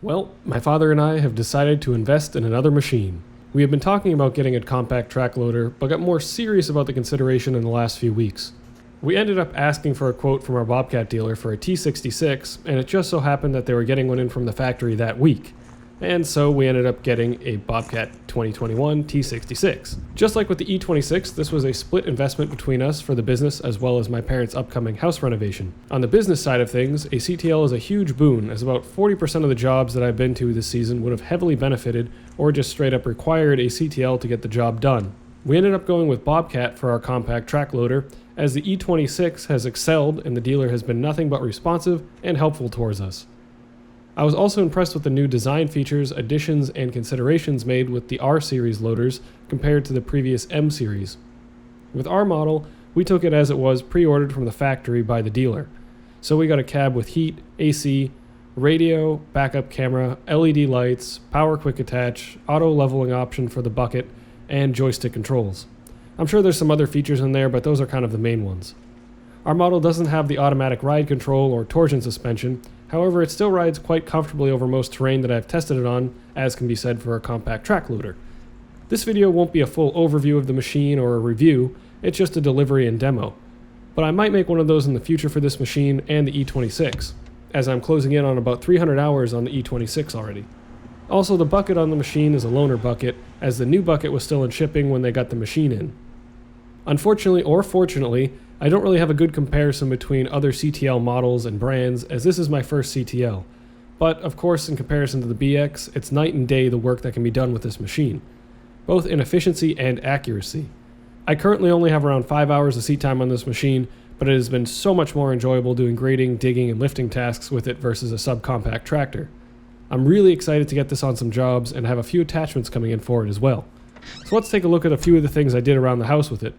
Well, my father and I have decided to invest in another machine. We have been talking about getting a compact track loader, but got more serious about the consideration in the last few weeks. We ended up asking for a quote from our Bobcat dealer for a T66, and it just so happened that they were getting one in from the factory that week. And so we ended up getting a Bobcat 2021 T66. Just like with the E26, this was a split investment between us for the business as well as my parents' upcoming house renovation. On the business side of things, a CTL is a huge boon, as about 40% of the jobs that I've been to this season would have heavily benefited or just straight up required a CTL to get the job done. We ended up going with Bobcat for our compact track loader, as the E26 has excelled and the dealer has been nothing but responsive and helpful towards us. I was also impressed with the new design features, additions, and considerations made with the R series loaders compared to the previous M series. With our model, we took it as it was pre-ordered from the factory by the dealer. So we got a cab with heat, AC, radio, backup camera, LED lights, power quick attach, auto leveling option for the bucket, and joystick controls. I'm sure there's some other features in there, but those are kind of the main ones. Our model doesn't have the automatic ride control or torsion suspension. However, it still rides quite comfortably over most terrain that I've tested it on, as can be said for a compact track loader. This video won't be a full overview of the machine or a review, it's just a delivery and demo. But I might make one of those in the future for this machine and the E26, as I'm closing in on about 300 hours on the E26 already. Also, the bucket on the machine is a loaner bucket, as the new bucket was still in shipping when they got the machine in. Unfortunately or fortunately, I don't really have a good comparison between other CTL models and brands, as this is my first CTL. But of course, in comparison to the BX, it's night and day the work that can be done with this machine, both in efficiency and accuracy. I currently only have around 5 hours of seat time on this machine, but it has been so much more enjoyable doing grading, digging, and lifting tasks with it versus a subcompact tractor. I'm really excited to get this on some jobs and have a few attachments coming in for it as well. So let's take a look at a few of the things I did around the house with it.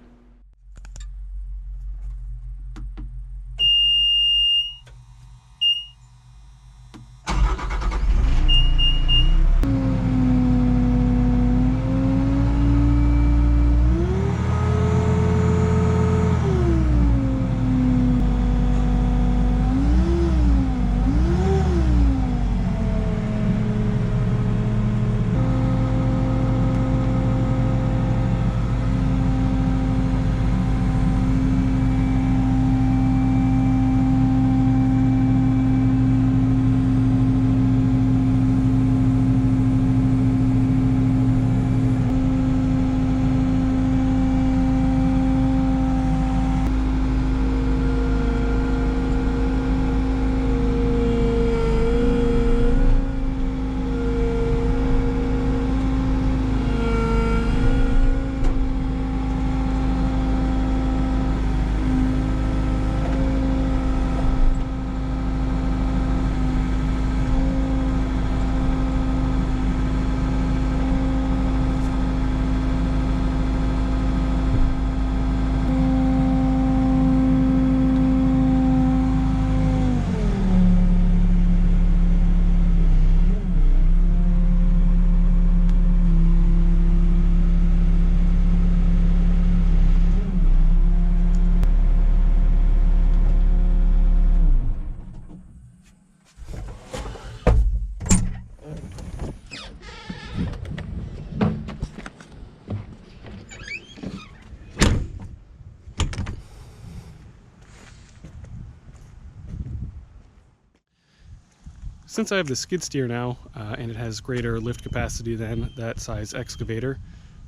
Since I have the skid steer now, and it has greater lift capacity than that size excavator,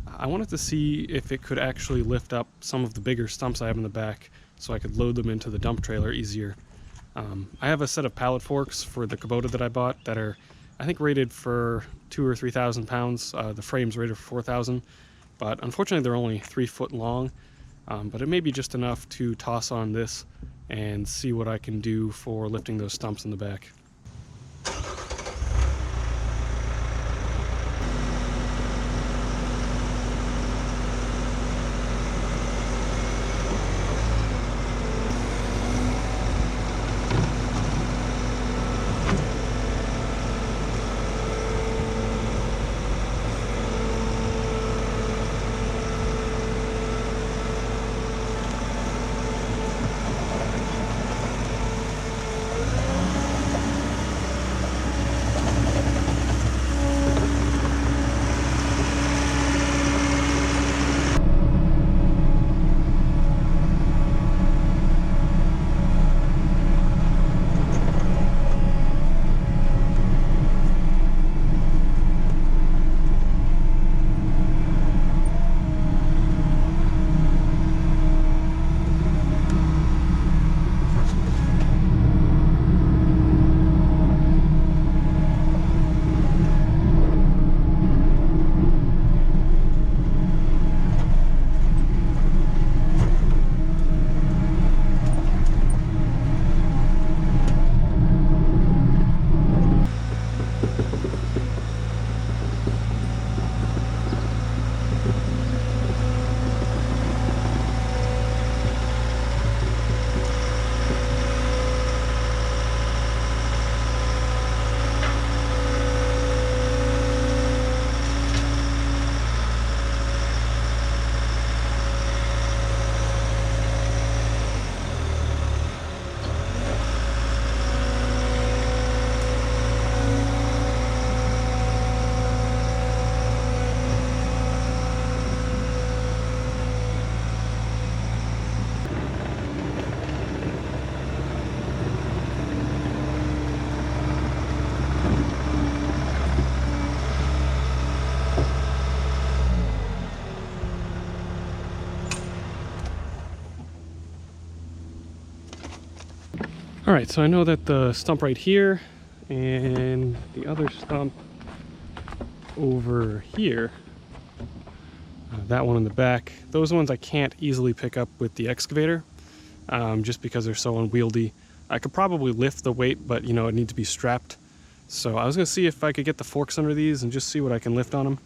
I wanted to see if it could actually lift up some of the bigger stumps I have in the back so I could load them into the dump trailer easier. I have a set of pallet forks for the Kubota that I bought that are, I think, rated for 2,000 or 3,000 pounds. The frame's rated for 4,000, but unfortunately they're only 3 foot long. But it may be just enough to toss on this and see what I can do for lifting those stumps in the back. All right, so I know that the stump right here and the other stump over here, that one in the back, those ones I can't easily pick up with the excavator, just because they're so unwieldy. I could probably lift the weight, but you know, it needs to be strapped. So I was gonna see if I could get the forks under these and just see what I can lift on them.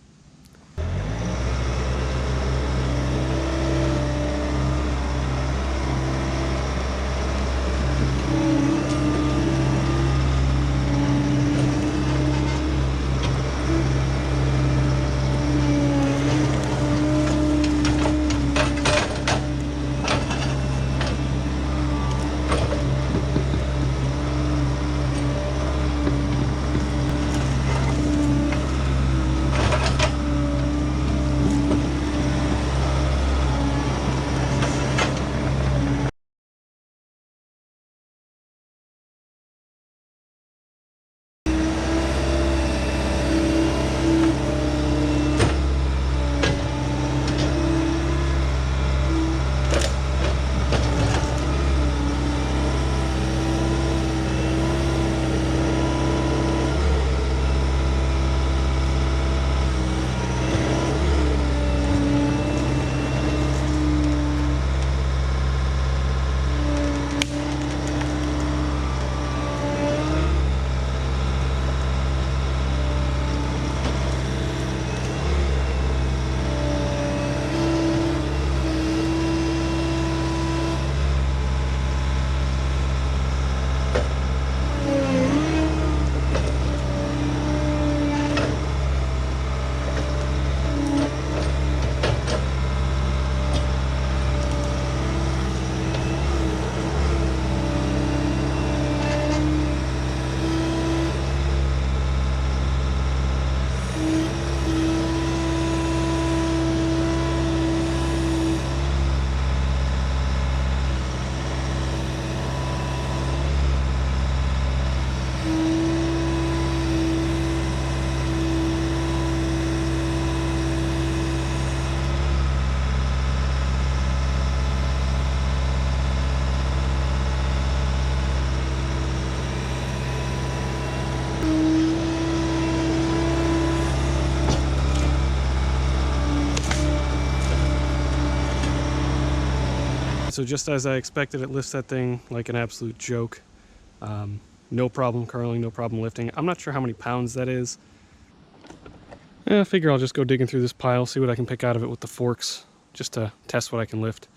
So just as I expected, it lifts that thing like an absolute joke. No problem curling, no problem lifting. I'm not sure how many pounds that is. I figure I'll just go digging through this pile, see what I can pick out of it with the forks, just to test what I can lift.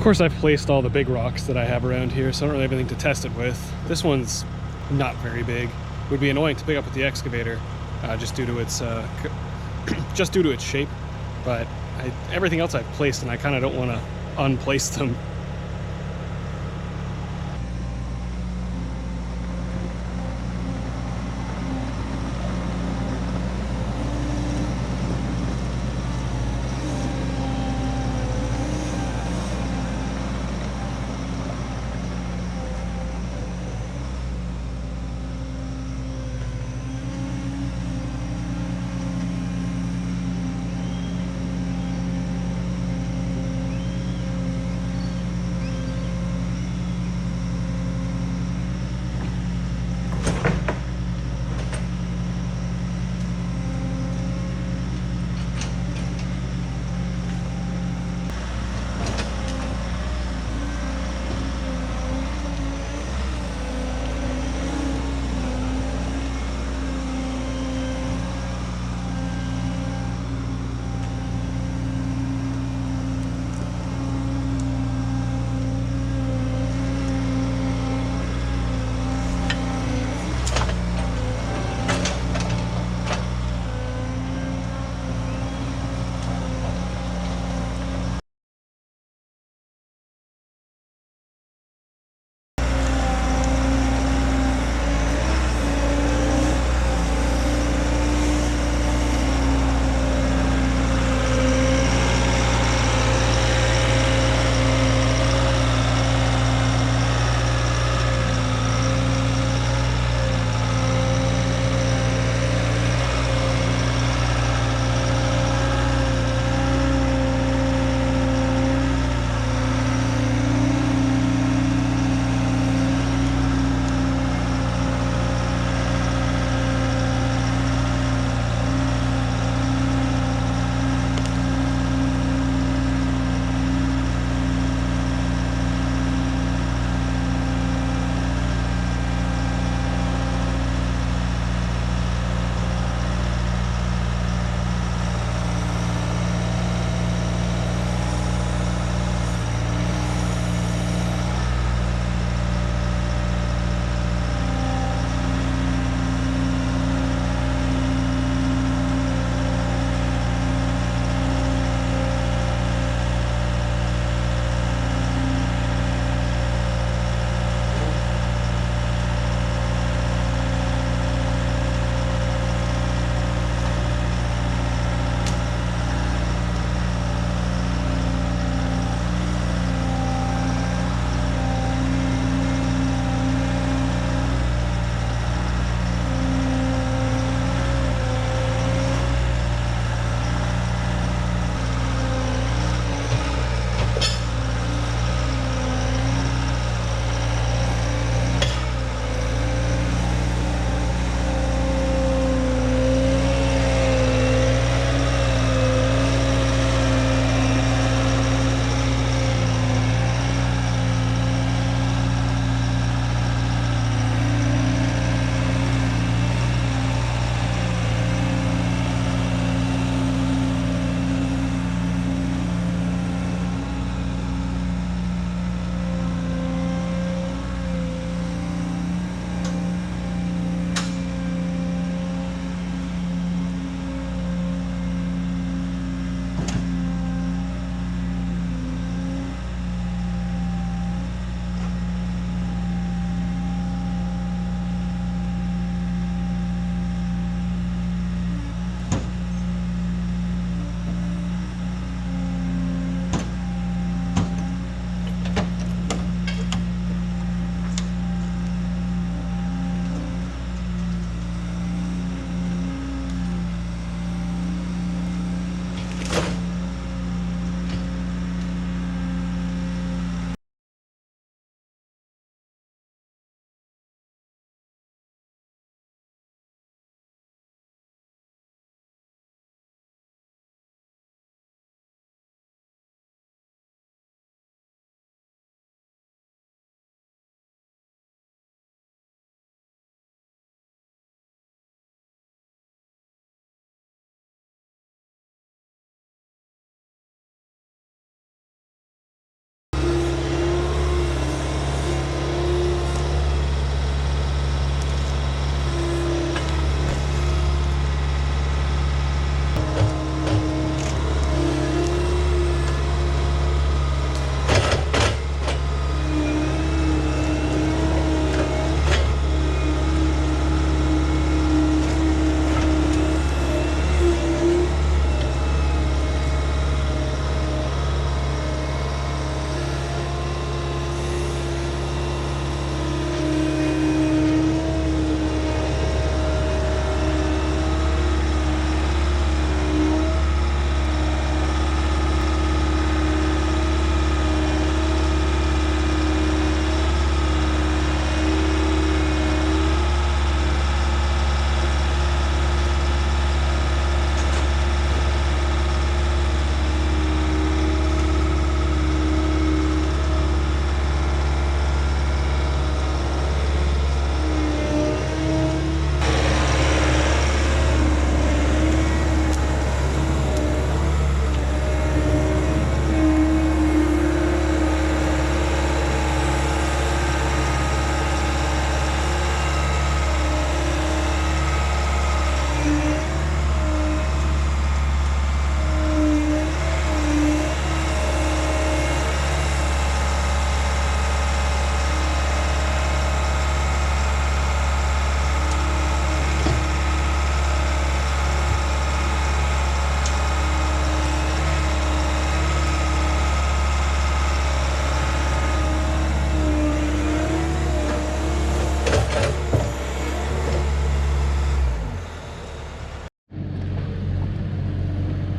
course, I've placed all the big rocks that I have around here, so I don't really have anything to test it with. This one's not very big. Would be annoying to pick up with the excavator, just due to its shape. But everything else I've placed, and I kind of don't want to unplace them.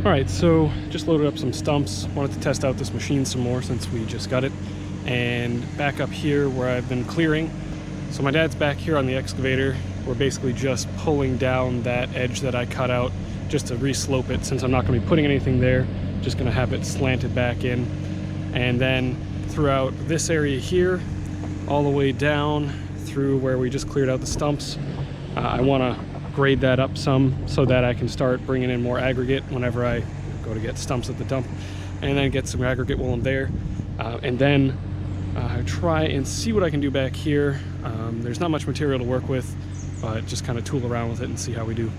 Alright, so just loaded up some stumps. Wanted to test out this machine some more since we just got it. And back up here where I've been clearing. So my dad's back here on the excavator. We're basically just pulling down that edge that I cut out just to re-slope it, since I'm not going to be putting anything there. Just going to have it slanted back in. And then throughout this area here, all the way down through where we just cleared out the stumps, I want to grade that up some so that I can start bringing in more aggregate whenever I go to get stumps at the dump, and then get some aggregate while I'm there. And then try and see what I can do back here. There's not much material to work with, but just kind of tool around with it and see how we do.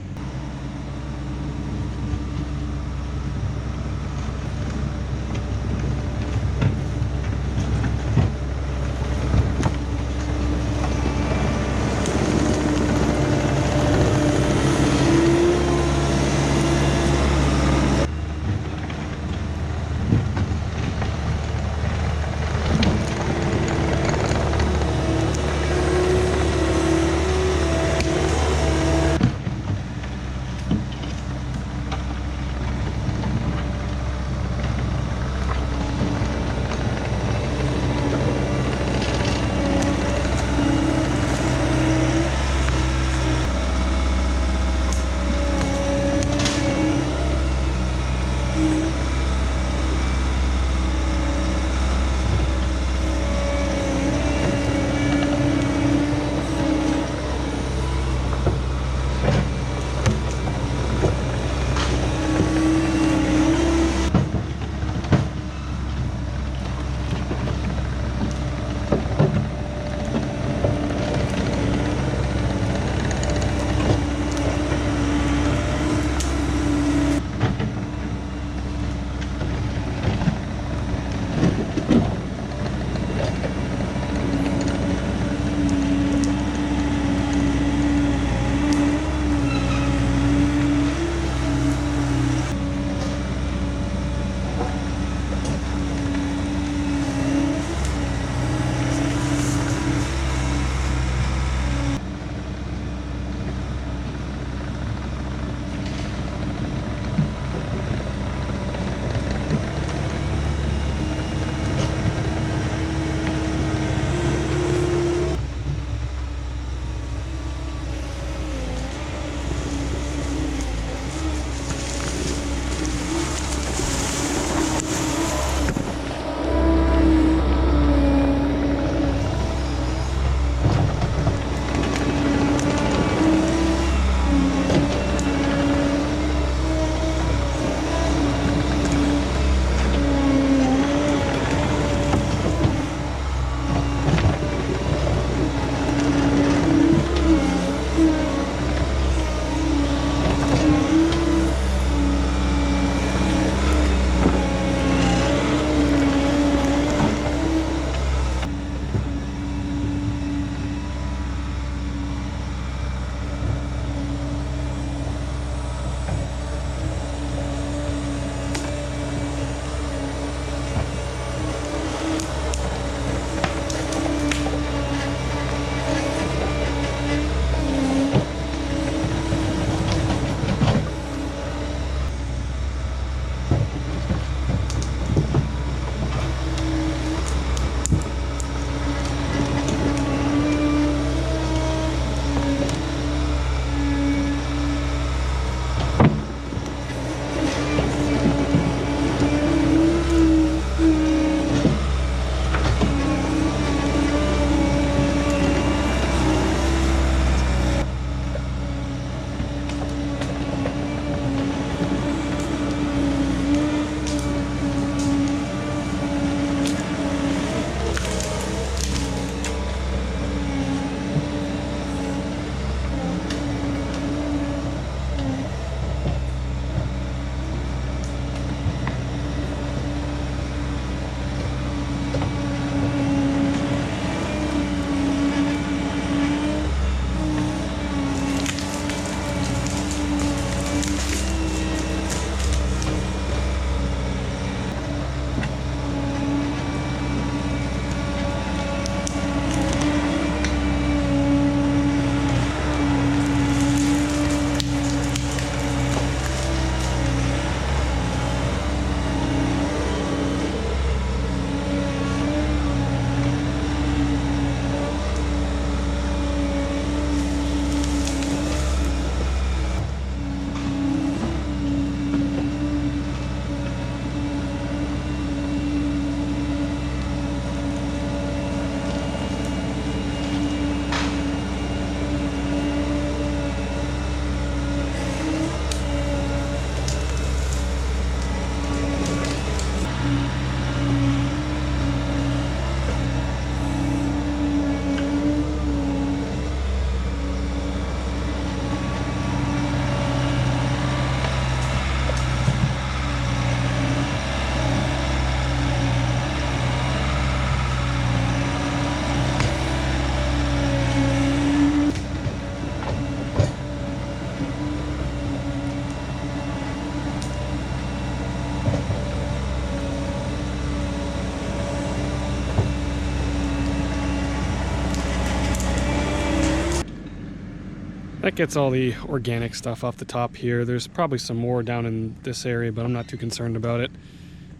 gets all the organic stuff off the top here. There's probably some more down in this area, but I'm not too concerned about it.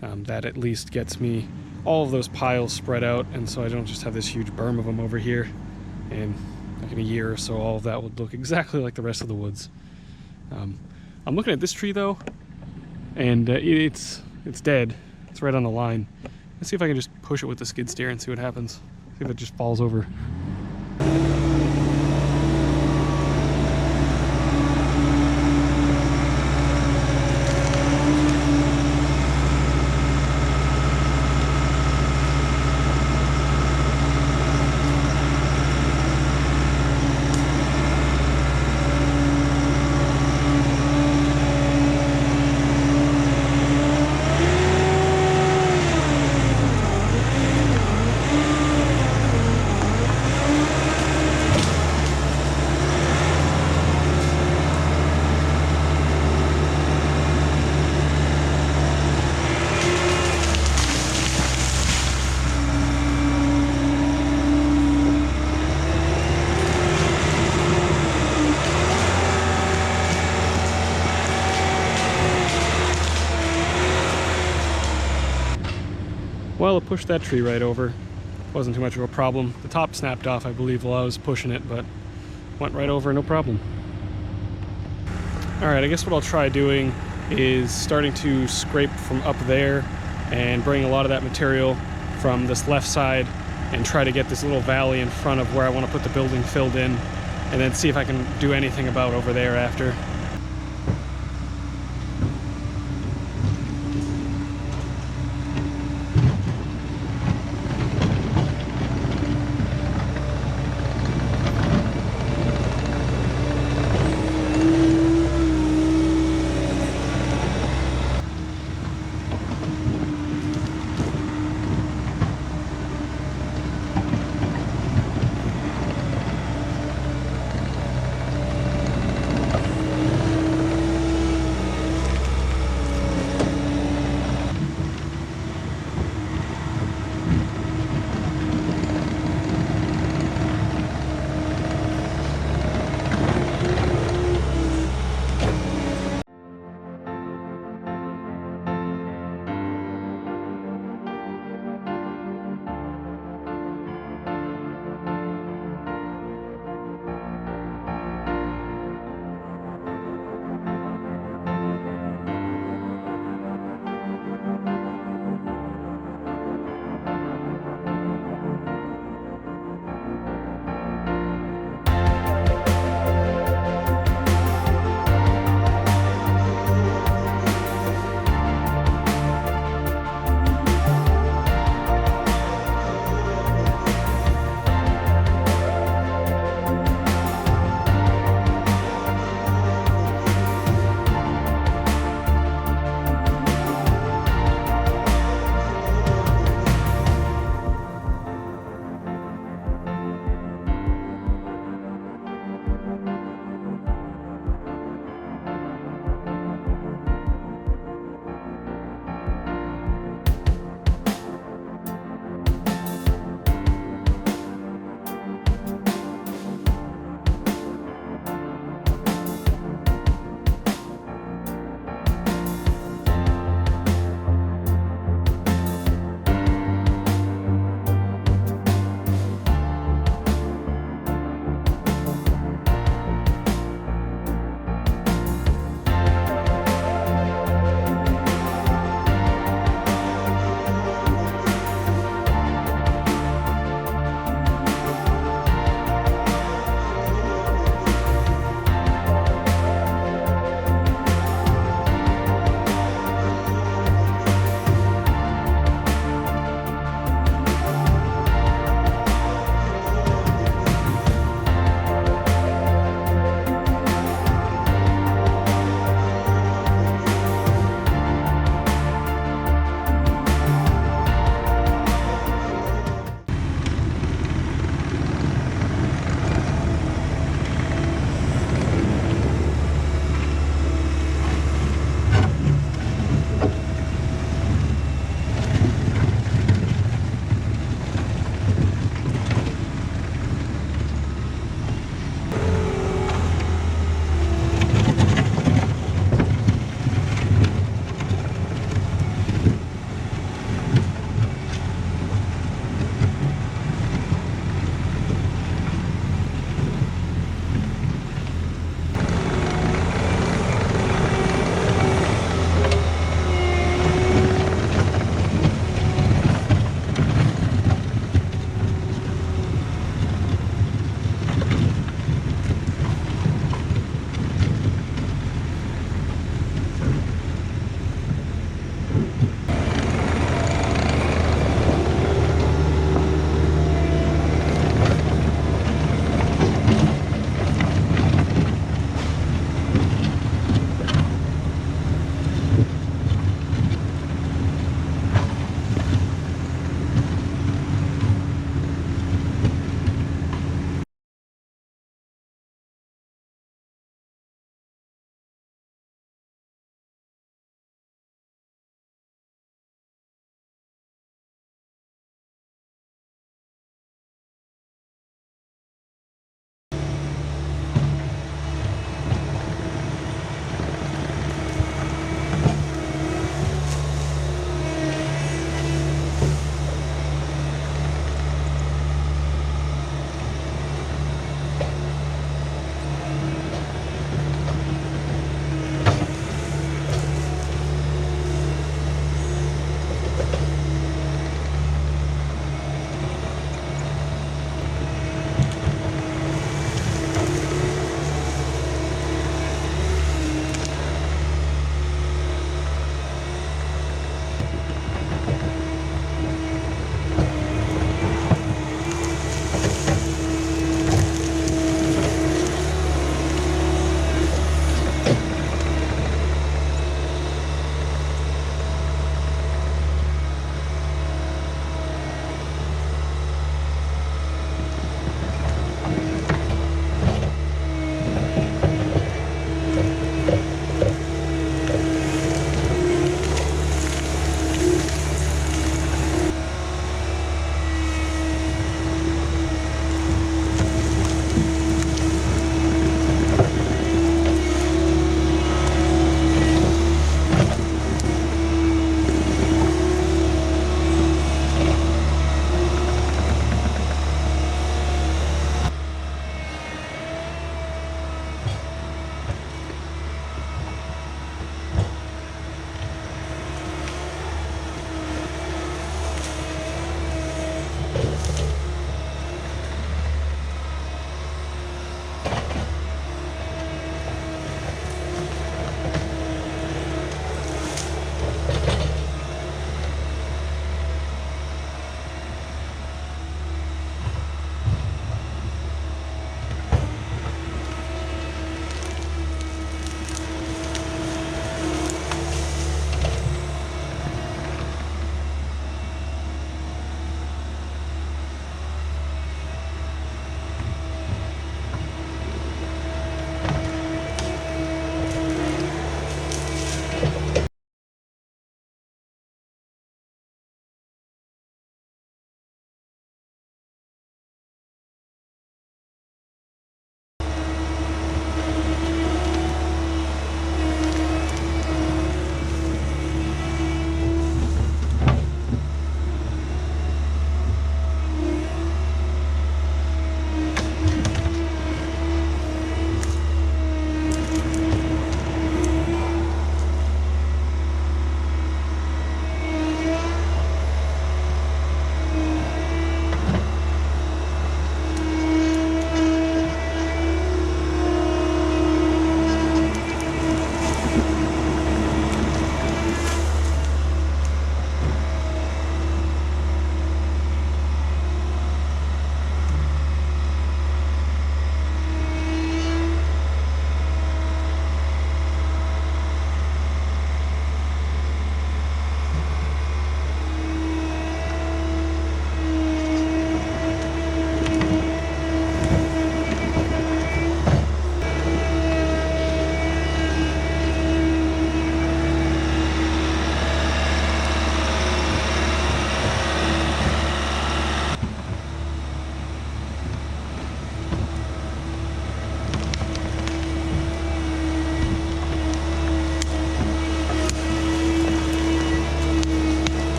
That at least gets me all of those piles spread out, and so I don't just have this huge berm of them over here. And like in a year or so, all of that would look exactly like the rest of the woods. I'm looking at this tree though, and it's dead. It's right on the line. Let's see if I can just push it with the skid steer and see what happens. See if it just falls over. Well, it pushed that tree right over. Wasn't too much of a problem. The top snapped off, I believe, while I was pushing it, but went right over, no problem. Alright, I guess what I'll try doing is starting to scrape from up there and bring a lot of that material from this left side and try to get this little valley in front of where I want to put the building filled in, and then see if I can do anything about over there after.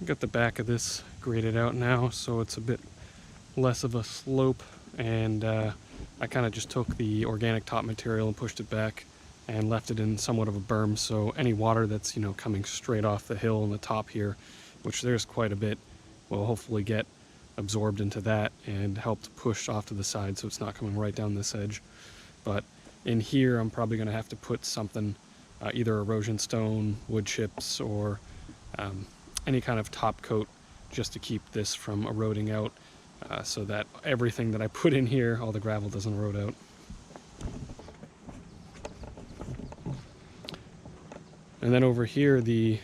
Got the back of this graded out now, so it's a bit less of a slope, and I kind of just took the organic top material and pushed it back and left it in somewhat of a berm, so any water that's, you know, coming straight off the hill on the top here, which there's quite a bit, will hopefully get absorbed into that and help to push off to the side so it's not coming right down this edge. But in here I'm probably going to have to put something, either erosion stone, wood chips, or any kind of top coat just to keep this from eroding out, so that everything that I put in here, all the gravel, doesn't erode out. And then over here, the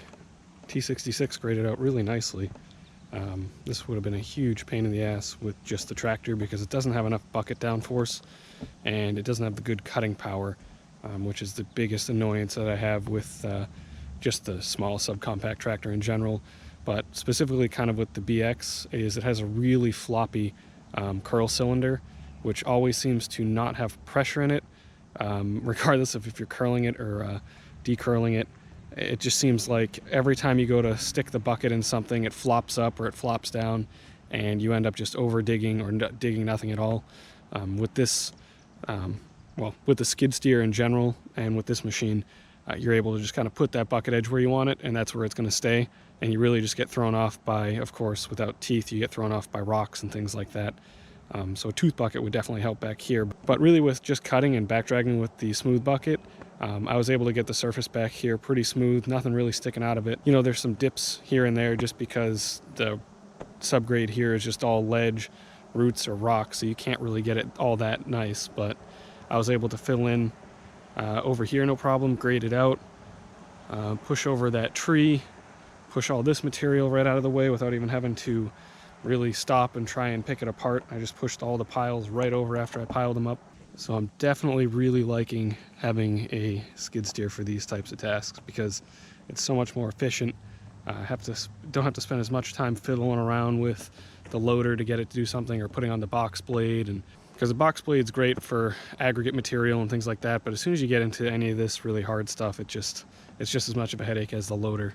T66 graded out really nicely. This would have been a huge pain in the ass with just the tractor because it doesn't have enough bucket downforce and it doesn't have the good cutting power, which is the biggest annoyance that I have with just the small subcompact tractor in general. But specifically kind of with the BX is it has a really floppy curl cylinder, which always seems to not have pressure in it, regardless of if you're curling it or decurling it. It just seems like every time you go to stick the bucket in something, it flops up or it flops down, and you end up just over digging or digging nothing at all. With this, well, with the skid steer in general and with this machine, you're able to just kind of put that bucket edge where you want it, and that's where it's going to stay. And you really just get thrown off by, of course, without teeth, you get thrown off by rocks and things like that. So a tooth bucket would definitely help back here. But really with just cutting and back dragging with the smooth bucket, I was able to get the surface back here pretty smooth, nothing really sticking out of it. You know, there's some dips here and there just because the subgrade here is just all ledge, roots, or rocks, so you can't really get it all that nice. But I was able to fill in over here no problem, grade it out, push over that tree, push all this material right out of the way without even having to really stop and try and pick it apart. I just pushed all the piles right over after I piled them up. So I'm definitely really liking having a skid steer for these types of tasks because it's so much more efficient. Don't have to spend as much time fiddling around with the loader to get it to do something, or putting on the box blade. And because the box blade's great for aggregate material and things like that, but as soon as you get into any of this really hard stuff, it's just as much of a headache as the loader.